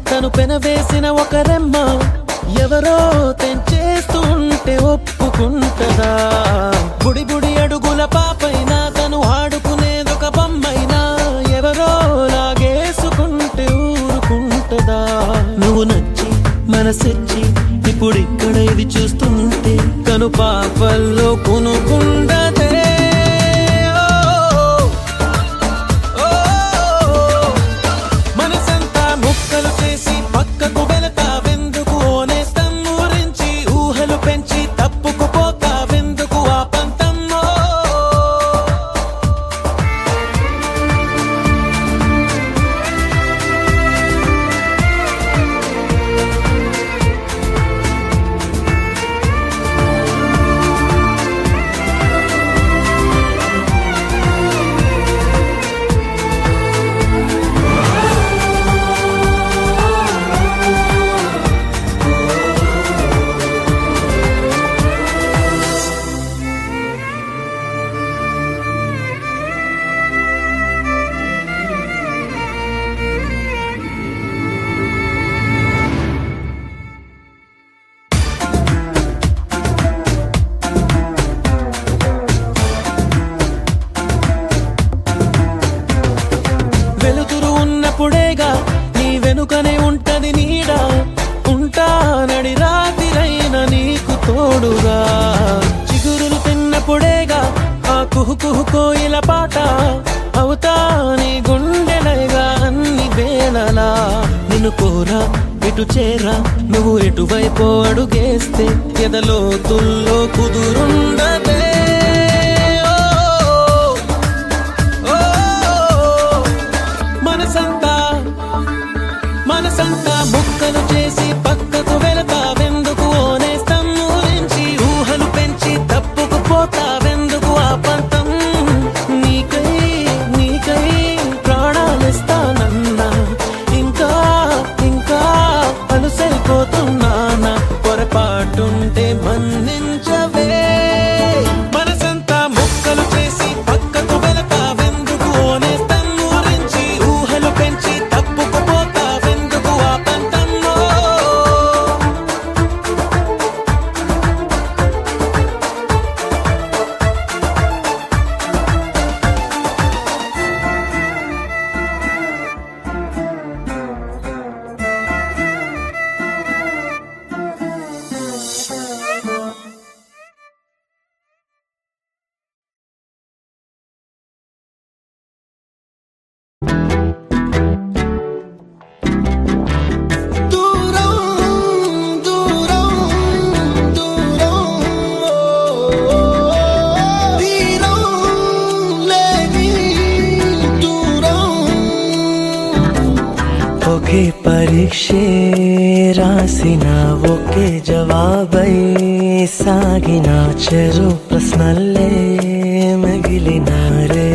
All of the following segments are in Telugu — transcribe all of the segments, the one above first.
తను పెనవేసిన ఒక రెమ్మ ఎవరో తెంచేస్తుంటే ఒప్పుకుంటదా? బుడి బుడి అడుగుల పాపైనా తను ఆడుకునేదొక బొమ్మైనా ఎవరో లాగేసుకుంటే ఊరుకుంటదా? నువ్వు నచ్చి మనసిచ్చి ఇప్పుడిక్కడ ఇది చూస్తుంటే కను పాపల్లో కొనుకుండదే. ఉన్నప్పుడేగా నీ వెనుకనే ఉంటది నీడ, ఉంటానడి రాతిరైన నీకు తోడుగా. చిగురులు తిన్నప్పుడేగా ఆ కుహు కుహు కోయిల పాట, అవుతా నీ గుండెలగా అన్ని వేళలా. నిన్ను కోరా ఇటు చేరా నువ్వు ఎటువైపో అడుగేస్తే ఎదలోతుల్లో కుదురుండదే. మనసంతా ముక్కలు చేసి పక్కకు వెళతావెందుకు? ఓనేస్తం ఊరించి ఊహలు పెంచి తప్పుకు పోతావెందుకు? ఆ పంతం నీకై నీకై ప్రాణాలిస్తానన్నా ఇంకా ఇంకా అలుసైపోతున్నానా? పొరపాటుంటే మన్నించవే. మనసంతా ముక్కలు చేసి పక్కకు వెళతావెందుకు? ఓనేస్తం ఊరించి ఊహలు పెంచి తప్పుకు ఒకే పరీక్షే రాసిన ఒకే జవాబై సాగిన చెరు ప్రశ్నలే మిగిలినారే.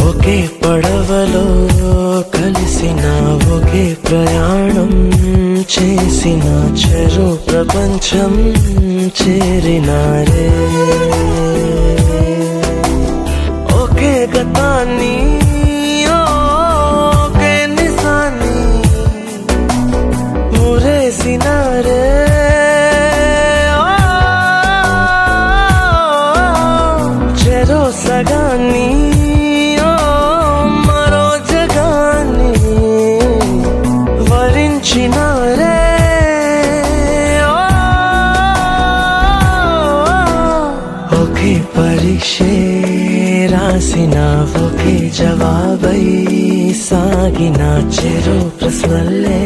ఒకే పడవలో కలిసిన ఒకే ప్రయాణం చేసిన చెరు ప్రపంచం చేరినారే. ఒకే గతాన్ని ఒకే జవాబై సాగిన చెరు ప్రశ్నలే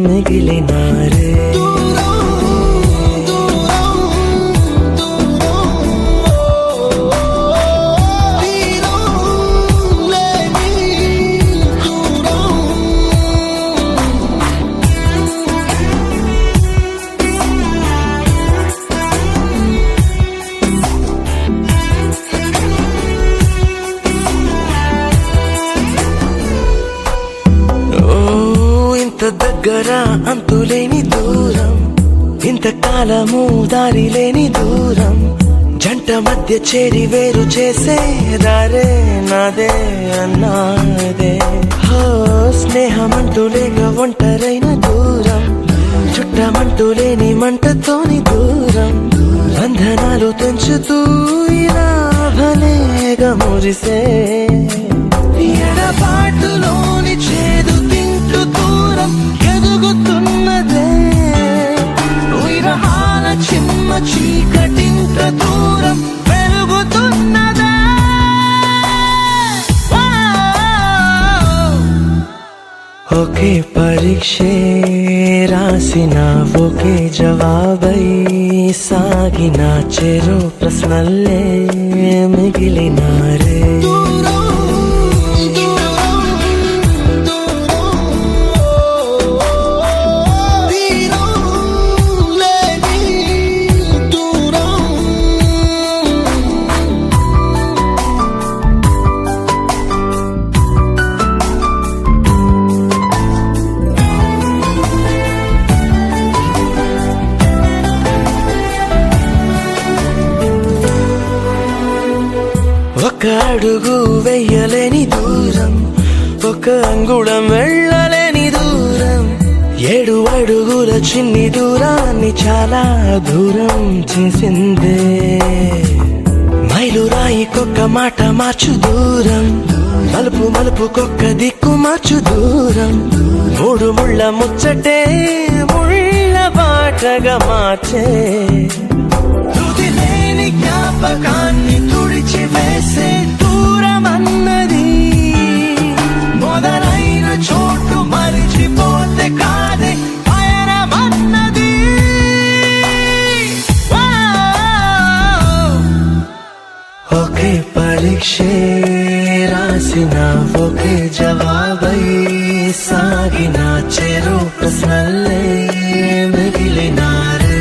మిగిలినారే. ఇంత దగ్గర అంతులేని దూరం, ఇంతకాలము దారి లేని దూరం, జంట మధ్య చేరి వేరు చేసే దారే నాదే అన్నాదే. హో స్నేహమంటూ లేక ఒంటరైన దూరం, చుట్టమంటూ లేని మంటతోని దూరం, బంధనాలు తెంచుతూ ఇలా భలేగా మురిసే. ఎడబాటులోని చేదు తింటూ దూరం ఎదుగుతున్నదే, విరహాల చిమ్మ చీకటింట దూరం పెరుగుతున్నదే. ఒకే పరీక్షే రాసిన ఒకే జవాబై సాగిన చెరు ప్రశ్నలే మిగిలినారే. ఒక అడుగు వెయ్యలేని దూరం, ఒక అంగుళం వెళ్ళలేని దూరం, 7 అడుగుల చిన్ని దూరాన్ని చాలా దూరం చేసిందే. మైలురాయికొక్క మాట మార్చు దూరం, మలుపు మలుపుకొక్క దిక్కు మార్చు దూరం, 3 ముళ్ళ ముచ్చటే ముళ్ళ బాటగా మార్చే. తుదిలేని జ్ఞాపకాన్ని తుడిచి వేసే దూరం అన్నది, మొదలైన చోటు మరిచిపోతే కాదే పయనమన్నది. ఒకే పరీక్షే రాసిన ఒకే జవాబై సాగిన చెరు ప్రశ్నలే మిగిలినారే.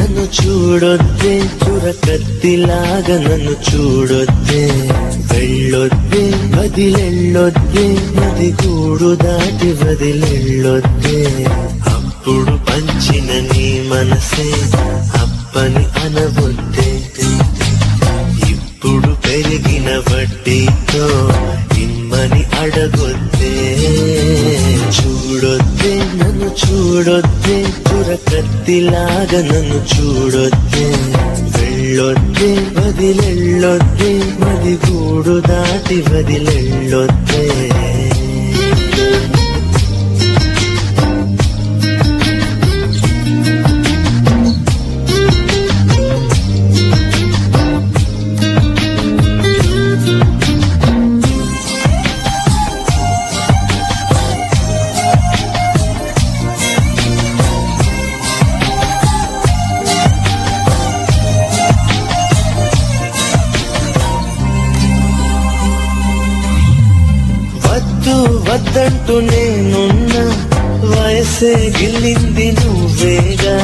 నన్ను చూడొద్దే చురకత్తిలాగా నన్ను చూడొద్దే వెళ్ళొద్దే వదిలెళ్ళొద్దే నది గూడు దాటి వదిలెళ్ళొద్దే అప్పుడు పంచిన నీ మనసే అప్పని అనవొద్దే ఇప్పుడు పెరిగిన వడ్డీతో ఇమ్మని అడగొద్దే చూడొద్దే నన్ను చూడొద్దే చురకత్తిలాగా నన్ను చూడొద్దే వెళ్ళొద్దే వదిలెళ్ళొద్దే మది గూడు దాటి వదిలెళ్ళొద్దే వద్దంటూ నేనున్నా వయసే గిల్లింది నువ్వేగా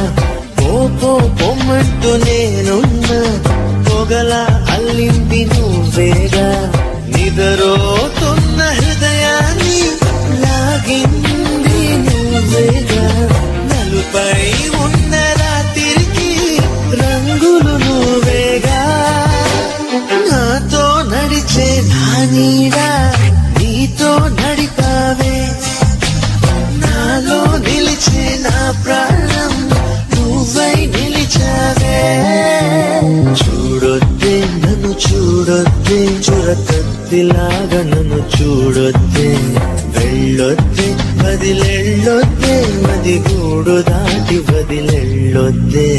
పొమ్మంటూ నేనున్నా పొగలా అల్లింది నువ్వేగా నిదరోతున్న హృదయాన్ని లాగింది నువ్వేగా నలుపై ఉన్న రాత్రికి రంగులు నువ్వేగా నాతో నడిచే నా నీడా నీతో నడిపావే నాలో నిలిచే నా ప్రాణం నువ్వై నిలిచావే చూడొద్దే నన్ను చూడొద్దే చురకత్తిలాగా నన్ను చూడొద్దే వెళ్ళొద్దే వదిలెళ్ళొద్దే మది గూడు దాటి వదిలెళ్ళొద్దే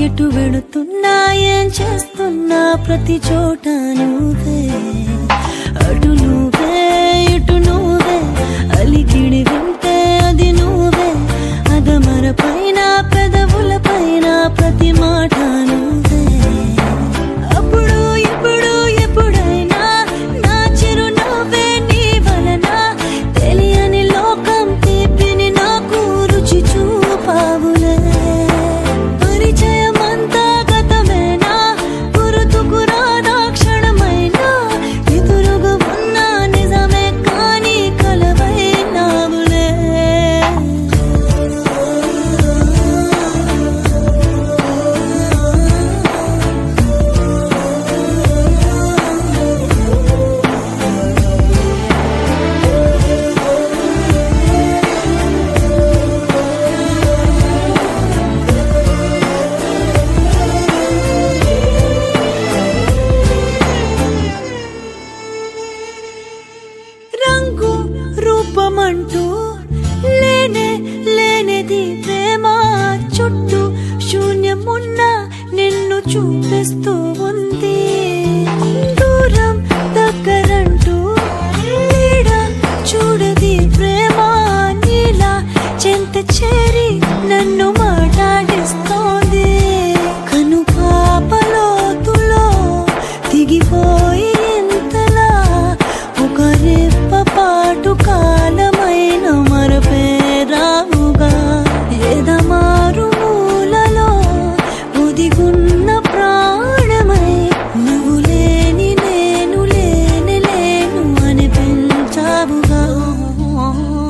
ఎటు వెళుతున్నా ఏం చేస్తున్నా ప్రతి చోట నువ్వే అటు నువ్వే ఇటు నువ్వే అలికిడి వింటే అది నువ్వే అదమర పైన పెదవుల పైన ప్రతి మాట నువ్వే అప్పుడు ఇప్పుడు ఎప్పుడైనా నా చిరునవ్వే నీ వలన తెలియని లోకం తీపిని నాకు రుచి చూపావులే పరిచయమంతా గతమేనా గుర్తుకు రాదా క్షణమైనా రూపమంటూ లేనే లేనిది ప్రేమ చుట్టూ శూన్యమున్న నిన్ను చూపిస్తూ ఉంది దూరం దగ్గరంటూ నీడ చూడది ప్రేమ నీలా చెంత చేరి నన్ను మాట్లాడిస్తోంది కను పాపలోతులో దిగిపోయి ఇంతలా ఒక రెప్ప పాటు కాలమైన మరపేరావుగా ఎదమారు మూలలో ఒదిగున్న ప్రాణమై నువ్వు లేని నేను లేని లేను అనిపించావుగా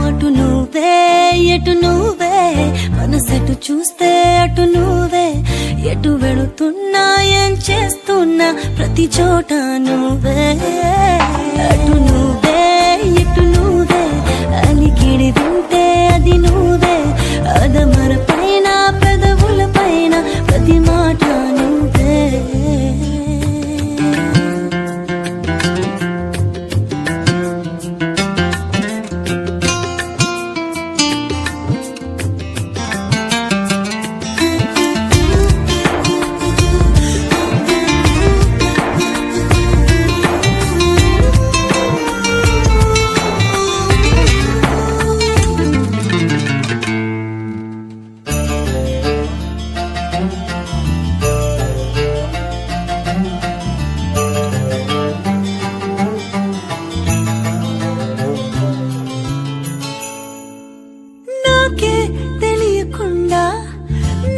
అటు నువ్వే ఎటు నువ్వే మనసెటు చూస్తే అటు నువ్వే ఎటు వెళుతున్నా ఏం చేస్తున్నా ప్రతి చోట నువ్వే అటు నువ్వే ఎటు నువ్వే అలికిడి వింటే అది నువ్వే అదమర పైన పెదవుల పైన ప్రతి మాట నువ్వే నాకే తెలియకుండా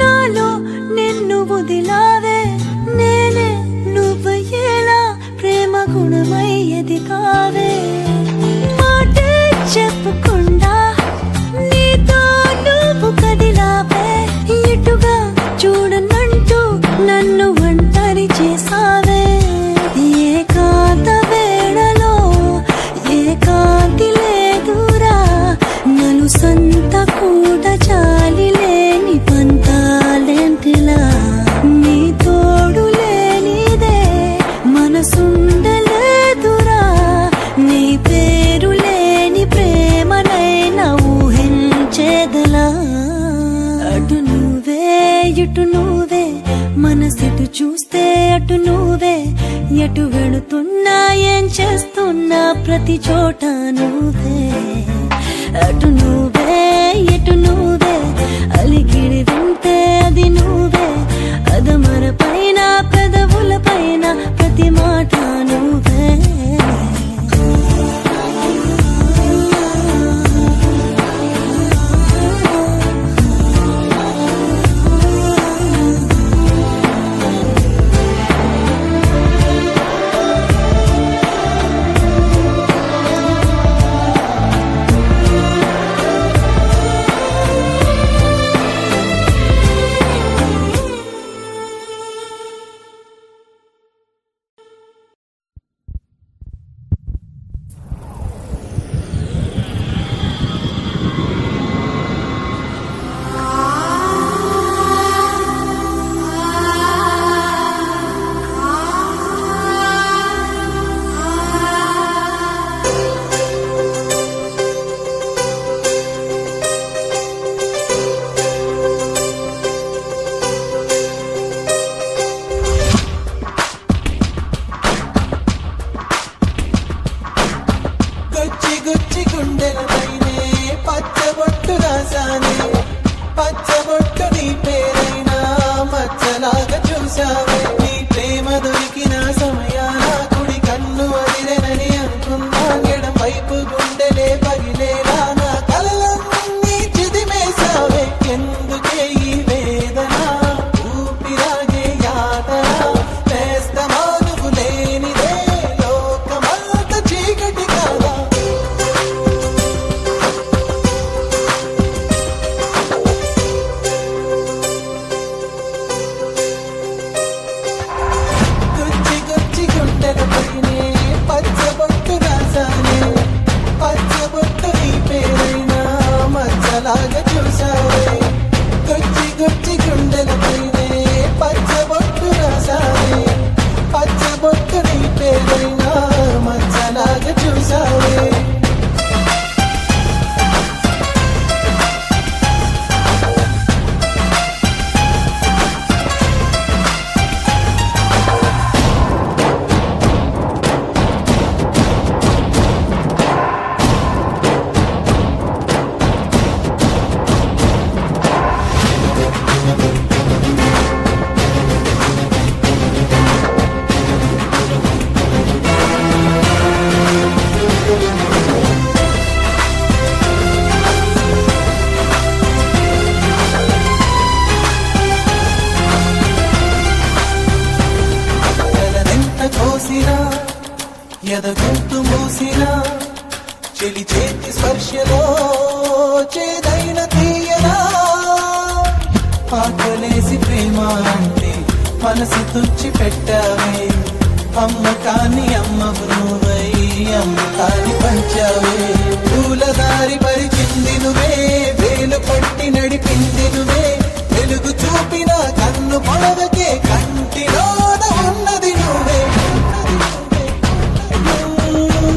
నాలో నిన్ను వదిలావే నేనే నువ్వయ్యేలా ప్రేమ గుణమయ్యేది కావే మాటే చెప్పకుండా నీతో నువ్వు కదిలావే ఇటుగా చూడనంటూ నన్ను ఒంటరి చేసావే ఏకాంత వేళలో ఏకాంతి లేదురా నలు సంత కూడా చాలి లేని పంతాలేంటిలా నీ తోడు లేనిదే మనసుండలేదురా నీ పేరు లేని ప్రేమనైనా ఊహించేదలా అటు నువ్వే ఇటు నువ్వే మనసెటు చూస్తే అటు నువ్వే ఎటు వెళుతున్నా ఏం చేస్తున్నా ప్రతి చోట నువ్వే అటు నువ్వే ఎటు నువ్వే అలికిడి వింటే అది నువ్వే అదమర పైన పెదవుల పైన ప్రతి మాట నువ్వే గుచ్చి గుండెలపైనే పచ్చబొట్టు రాసానే పచ్చబొట్టు నీ పేరైనా మచ్చలాగా చూసావే నీ ప్రేమ దొరికిన సమయాన కుడి కన్ను అదిరెనని అనుకున్నా ఎడం వైపు గుండెలే పగిలేలా నా కలలన్నీ చిదిమేసావే ఎందుకే ఈ వేదన ఊపిరాగే యాతన నేస్తమా నువ్వు లేనిదే లోకమంత చీకటి కాదా గుచ్చి గుండెలపైనే పచ్చబొట్టు రాసానే పచ్చబొట్టు నీ చూసిన చెలి చేతి స్పర్శలో చేదైన తీయనా ఆకలేసి ప్రేమ అంటే మనసు తుచ్చి పెట్టావే అమ్మ కాని అమ్మవు నువ్వై అమ్మకాన్ని పంచావే పూలదారి పరిచింది నువ్వే వేలు పట్టి నడిపింది నువ్వే వెలుగు చూపిన కన్ను పొడవకే కంటిలోన ఉన్నది నువ్వే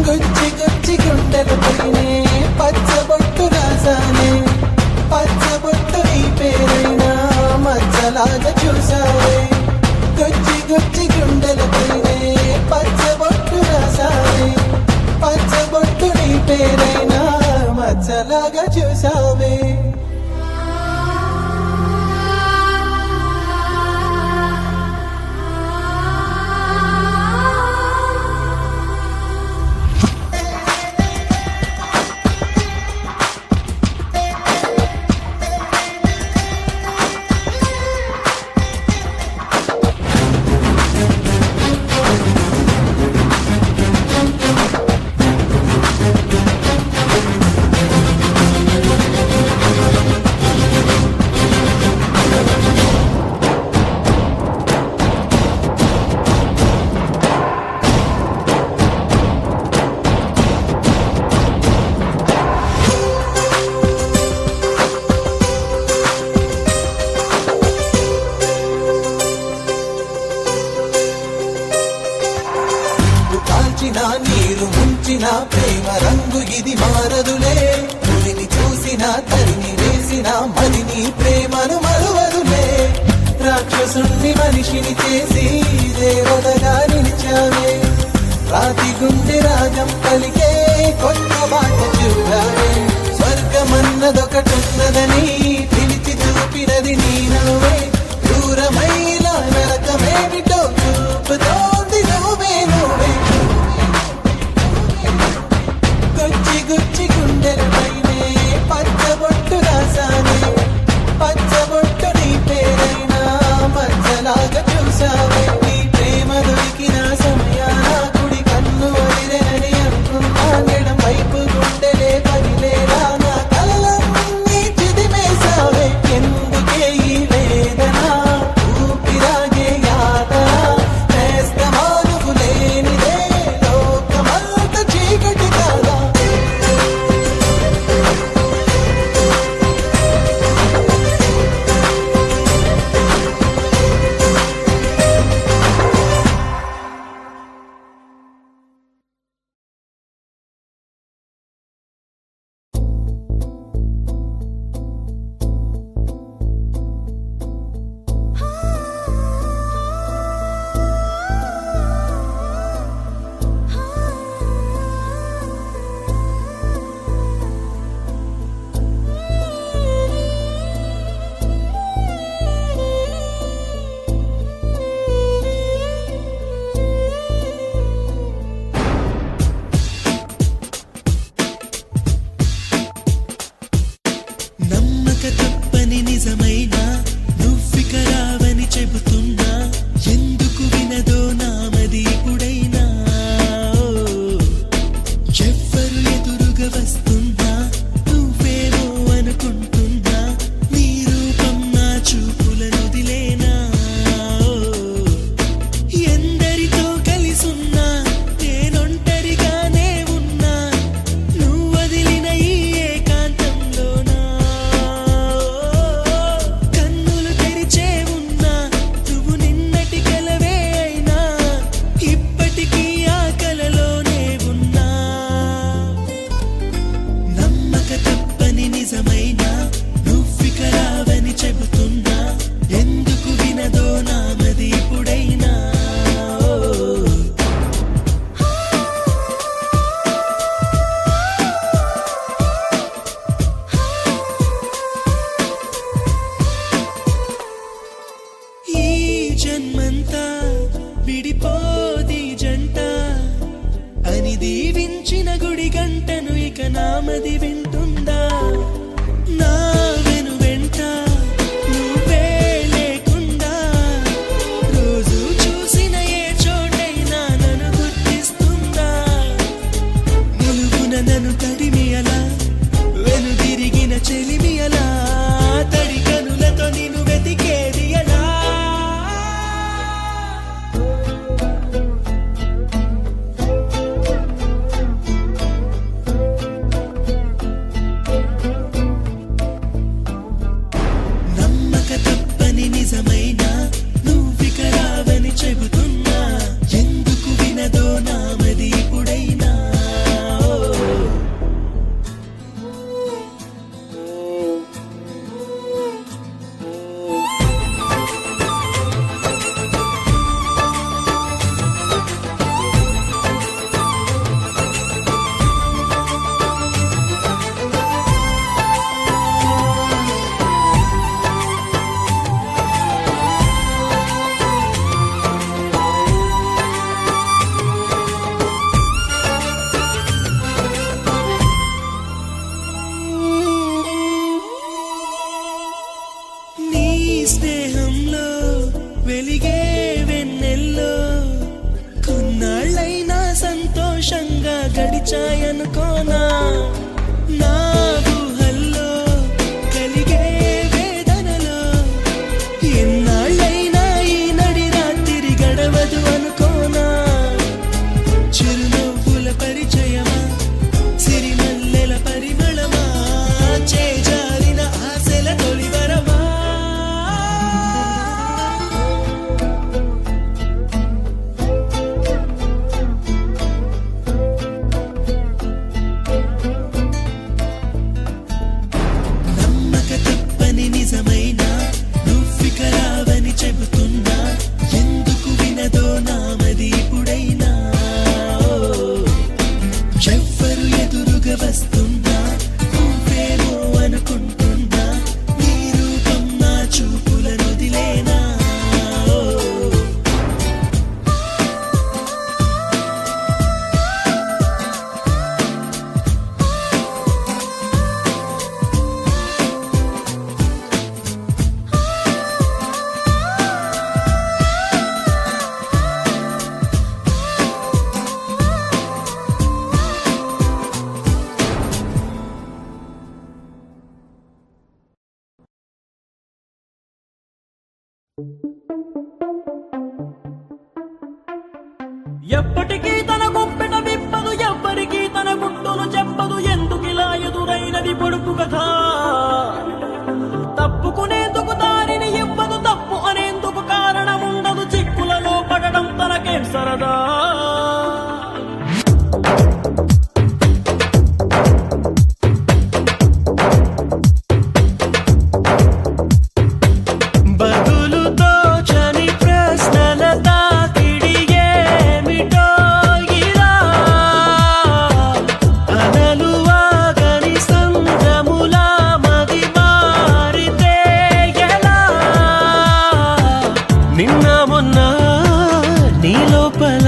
గుచ్చి గుచ్చి గుండెలపైనే పచ్చబొట్టు రాసానే పచ్చబొట్టు నీ పేరైనా మచ్చలాగా చూసావే గుచ్చి గుచ్చి గుండెలపైనే పచ్చబొట్టు రాసానే పచ్చబొట్టు నీ పేరైనా మచ్చలాగా చూసావే నీరు ముంచిన ప్రేమ రంగు ఇది మారదులే పులిని చూసిన తరిని వేసిన మదిని ప్రేమను మరువదులే రాక్షసుణ్ణి మనిషిని చేసి దేవతగా నిలిచావే రాతి గుండె రాజం పలికే కొత్త బాట చూడావే స్వర్గమన్నదొకటున్నదని పిలిచి చూపినది నీ నువ్వే దూరమైన నరకమేమిటో చూపుతోంది నువ్వే నువ్వే గుచ్చి గుండెలపైనే పచ్చబొట్టు రాసానే పచ్చబొట్టు నీ పేరైనా మచ్చలాగా చూసావే నీ ప్రేమ దొరికిన సమయాన కుడి కన్ను వదిలేనని అనుకున్నా ఎడం వైపు గుండెలే పగిలేలా నా కళ్ళన్నీ చిదిమేసావే ఎందుకే ఈ వేదన ఊపిరాగే యాతన నేస్తమా నువ్వు లేనిదే లోకమంత చీకటి కాదా నమ్మక తప్పని నిజమైనా నువ్విక రావని చెబుతున్నా ఎందుకు వినదో నామది ఇప్పుడైనా ఎవ్వరు ఎదురుగా వస్తున్నా నువ్వేమో అనుకుంటున్నా నీ రూపం నా చూపులను దిలేనా ఎందరితో కలిసున్నా నేనొంటరిగానే ఉన్నా నువ్వు వదిలిన ఈ ఏకాంతంలోనా కన్నులు తెరిచే ఉన్నా నువ్వు నిన్నటి కలవే అయినా ఇప్పటికీ ఆ కలలోనే ఉన్నా నమ్మక తప్పని నిజమైనా నువ్విక రావని చెబుతున్నా ఎందుకు వినదో నామది ఇప్పుడైనా ఈ జన్మంతా విడిపోది జంట అని దీవించిన గుడి గంటను ఇక నామది వింటుందా నా వెను వెంట నువ్వే లేకుండా రోజు చూసిన ఏ చోటైనా నన్ను గుర్తిస్తుందా అనుకోనా నా ఊహల్లో కలిగే వేదనలో ఎన్నాళ్ళైనా ఈ నడి రాత్రి గడవదు అనుకోనా చిరునవ్వుల పరిచయమా సిరిమల్లెల పరిమళమా చేజారిన ఆశల తొలివరమా నమ్మక తప్పని నిజమైనా నువ్విక రావని చెబుతున్నా ఎందుకు వినదో నామది ఇప్పుడైనా ఎవ్వరు ఎదురుగా వస్తున్నా నువ్వేమో అనుకుంటున్నా నీ రూపం నా చూపులను వదిలేనా ఎప్పటికీ తన గుప్పెట విప్పదు ఎవ్వరికీ తన గుట్టును చెప్పదు ఎందుకిలా ఎదురైనది పొడుపు కథ తప్పుకునేందుకు దారిని ఇవ్వదు తప్పు అనేందుకు కారణం ఉండదు చిక్కులలో పడడం తనకేం సరదా బదులుతో చని ప్రశ్నల తాకిడి ఏమిటో ఇలా అనలు ఆగని సంద్రములా మది మారితే ఎలా నిన్న మొన్న నీ లోపల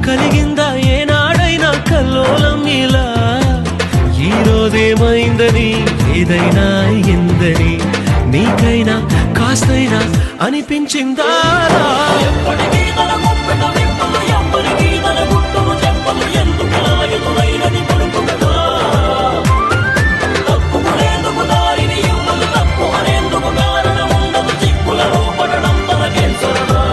కలిగిందా ఏనాడైనా కల్లోలం ఇలా ఈ రోజేమైందని ఏదైనా ఎందని నీకైనా కాస్తైనా అనిపించిందా ఎప్పటికీ తన గుప్పెట విప్పదు ఎవ్వరికీ తన గుట్టును చెప్పదు ఎందుకిలా ఎదురైనది పొడుపు కథ తప్పుకునేందుకు దారిని ఇవ్వదు తప్పు అనేందుకు కారణం ఉండదు చిక్కులలో పడడం తనకేం సరదా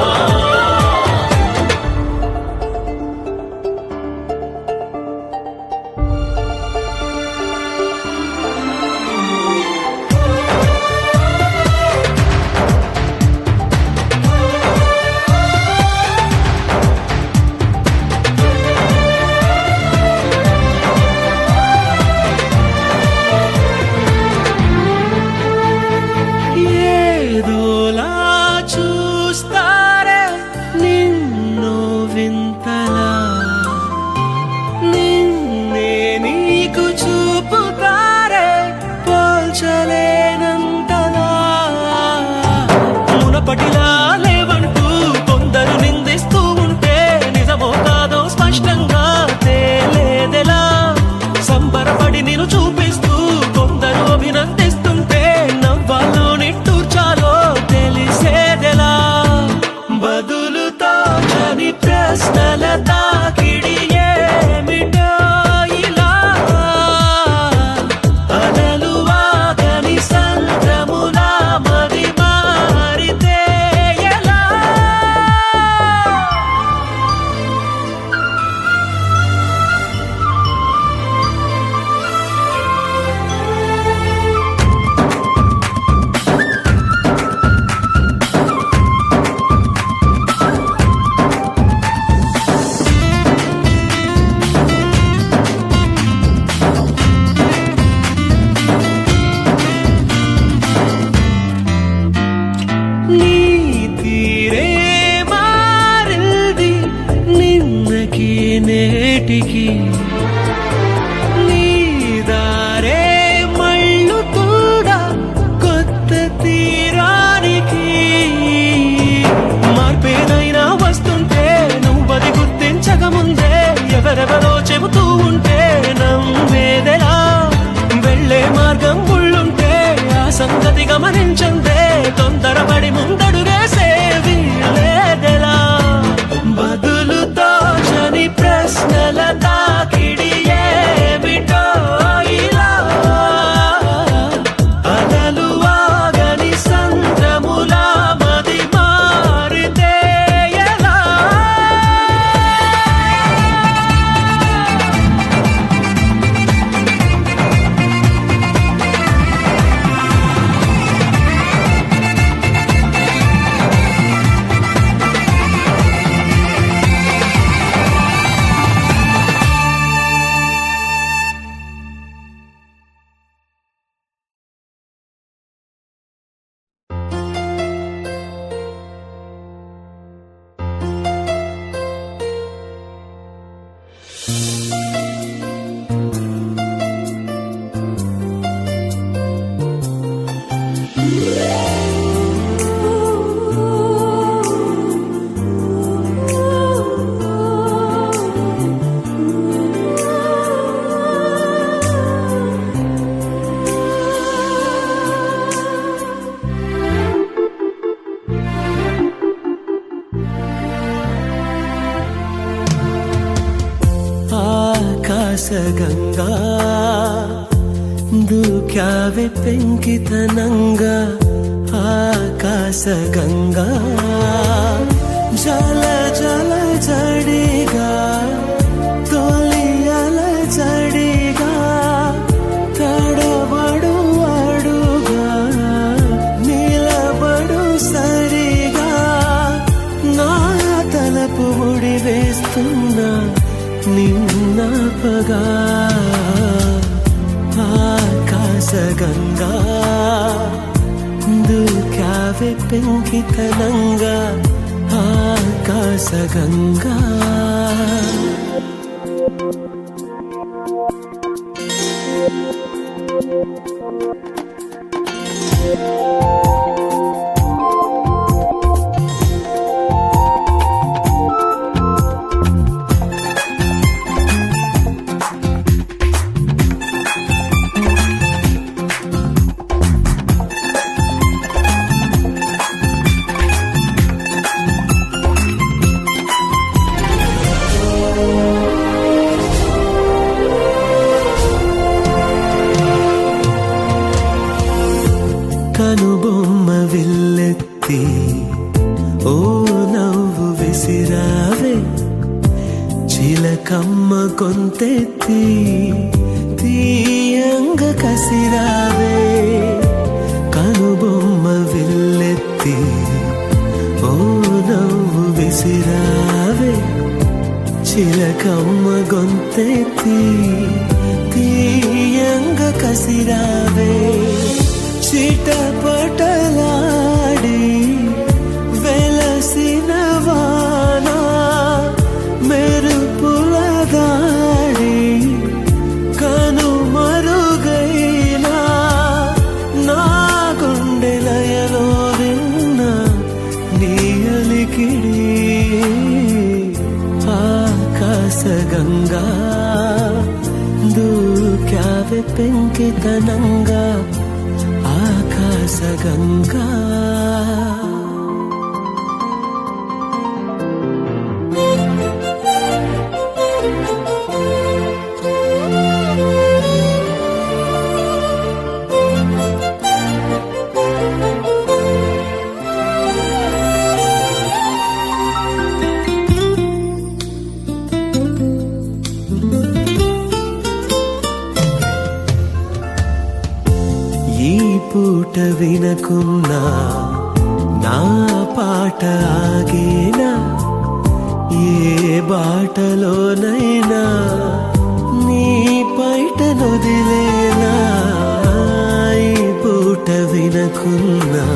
ಗಂಗಾ ದೂಕ್ಯಾವೆ ಪೆಂಕಿತನಂಗ ಆಕಾಶ ಗಂಗಾ ಜಲ ಜಲ ಜಡಿಗಾ ತೋಲಿಯಲ ಜಡಿಗಾ తడబడు అడుగా నిలబడు సరిగా నా తలపు ముడి వేస్తున్నా నిన్నపగా ఆకాశ గంగా దూకావే పెంకితనంగా ఆకాశ గంగా కనుబొమ్మ విల్లెత్తి ఓ నవ్వు విసిరావే చిలకమ్మ కొంతెత్తి తీయంగ కసిరావే కనుబొమ్మ విల్లెత్తి ఓ నవ్వు విసిరావే చిలకమ్మ గొంతెత్తి తీయంగ కసిరావే చిటపటలాడి వెలసిన వాన మెరుపుల దాడి కనుమరుగైనా నా గుండెలయలో విన్న నీ అలికిడి ఆకాశ గంగా దూక్యావే పెంకితనంగా ఆకాశ గంగా ఈ పూట వినకున్నా నా పాట ఆగేనా ఏ బాటలోనైనా నీ పైట నొదిలేనా ఈ పూట వినకున్నా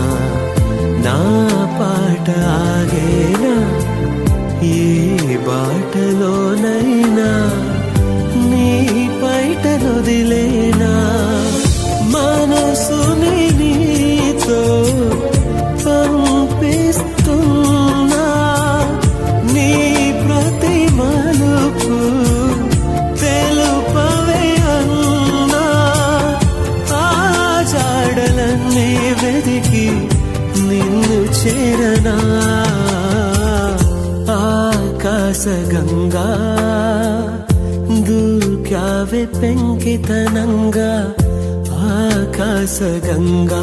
నా పాట ఆగేనా ఏ బాటలోనైనా నీ పైట నొదిలేనా మనసుని నీతో పంపిస్తున్నా నీ ప్రతి మలుపు తెలుపవే అన్నా ఆ జాడలన్నీ వెతికి నిన్ను చేరనా ఆకాశ గంగా దూక్యావే పెంకితనంగా ఆకాశ గంగా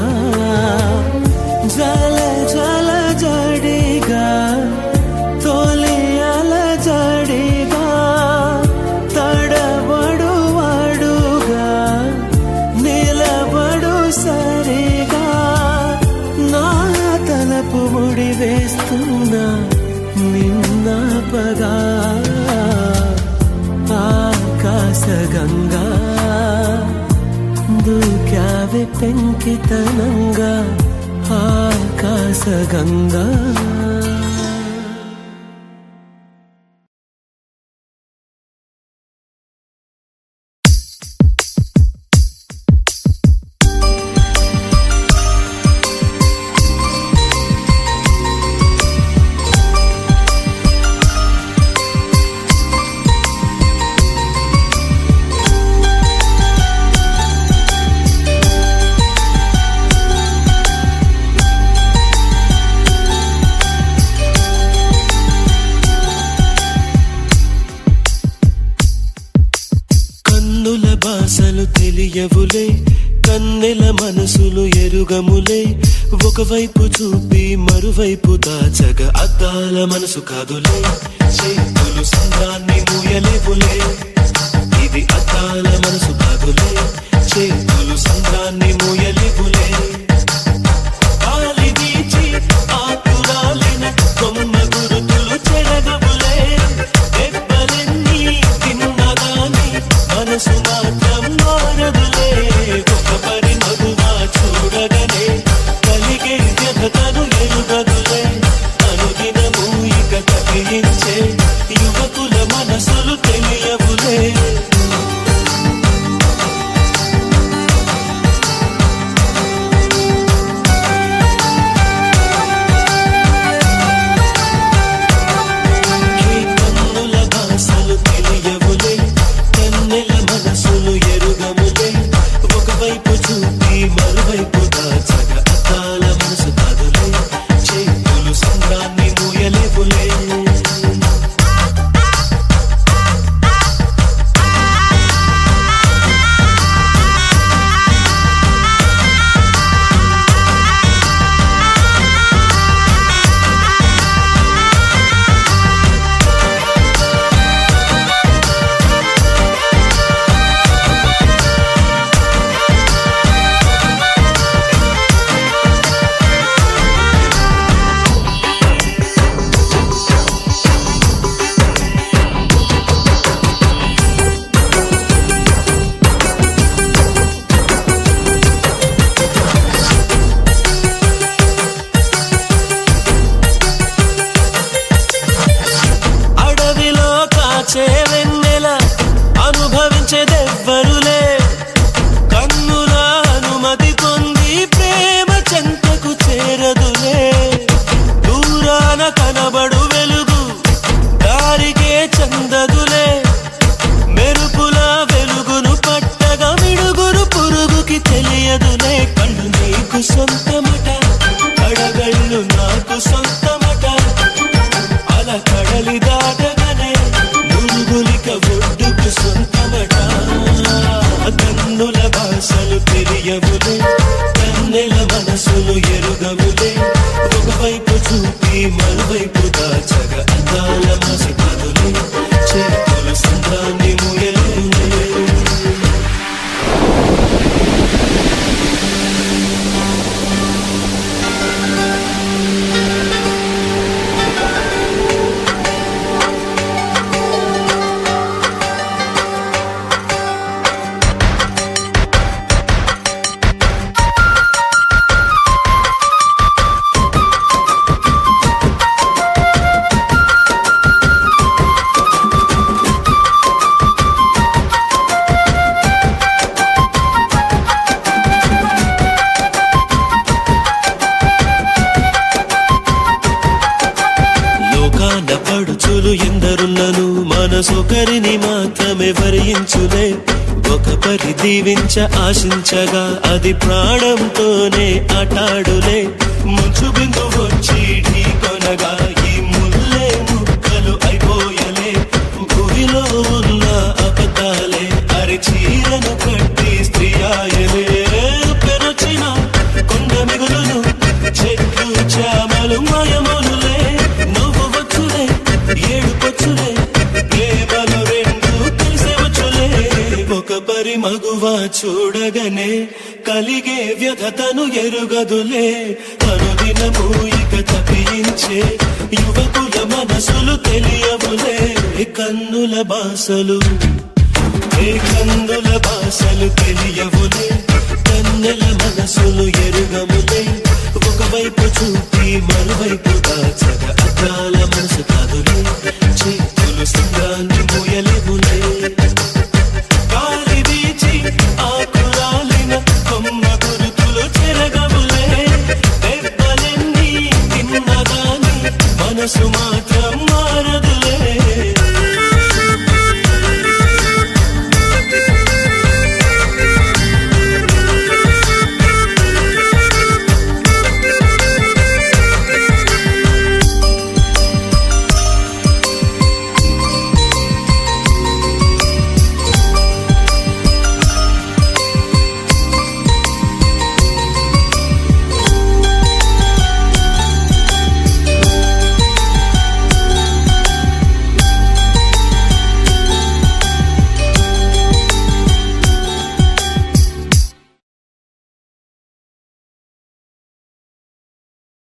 జల జల జడిగా తోలియల జడిగా తడబడు అడుగా నిలబడు సరిగా నా తలపు ముడి వేస్తున్నా నిన్నపగా ఆకాశ గంగా దూక్యావే పెంకితనంగా ఆకాశ గంగా భాషలు తెలియవులే, కన్నెల మనసులు ఎరుగములే. ఒకవైపు చూపి మరువైపు దాచగ అద్దాల మనసు కాదులే. చేతులు సంద్రాన్ని మూయలేవులే, ఇది అద్దాల మనసు కాదులే. చేతులు సంద్రాన్ని మూయలేవులే. గాలి వీచి ఆకురాలిన కొమ్మ గురుతులు చెరగవులే. దెబ్బలెన్ని తిన్నగాని మనసు మాత్రం మారదులే. ఒక పరి మగువా చూడగనే కలిగే వ్యధతను ఎరుగదులే. అనుదినము ఇక తప్పించే యువకుల మనసులు తెలియవులే. వెన్నెల అనుభవించేదెవ్వరులే. కన్నుల అనుమతి పొంది ప్రేమ చెంతకు చేరదులే. దూరాన కనబడు వెలుగు దారికే చెందదులే. మెరుపుల వెలుగును పట్టగా మిడుగురు పురుగుకి తెలియదులే. కళ్ళు నీకు సొంతమట, కడగళ్ళు నాకు సొంతమట. అలా కడలి దాటగానే మురుగులిక ఒడ్డుకు సొంతమట. కన్నుల భాషలు తెలియవులే, కన్నెల మనసులు ఎరుగవులే. ఒకవైపు చూపి మరువైపు దాచగ అందాల మనసు కాదులే. చేతులు సంద్రాన్ని మూయలేవులే. పడుచులు ఎందరున్నను మనసొకరిని మాత్రమే వరించులే. ఒక పరి దీవించ ఆశించగా అది ప్రాణంతోనే ఆటాడులే. ముంచు బిందు వచ్చి ఢీ కొనగా ఈ ముల్లే ముక్కలు అయిపోయలే. గురిలో ఉన్న అబద్ధాలే అరి చీరను కట్టి స్త్రీ ఆయలే. పెరచిన కొండ మిగులును చెట్లు చామలు మాయములులే. ఏడుపొచ్చులే ప్రేమలు రెండు తెలిసేవచ్చులే. ఒక పరి మగువా చూడగనే కలిగే వ్యధతను ఎరుగదులే. అనుదినము ఇక తప్పించే యువకుల మనసులు తెలియవులే. కన్నుల భాషలు కన్నుల భాషలు తెలియవులే, కన్నెల మనసులు ఎరుగములే. ఒకవైపు చూపి మరువైపు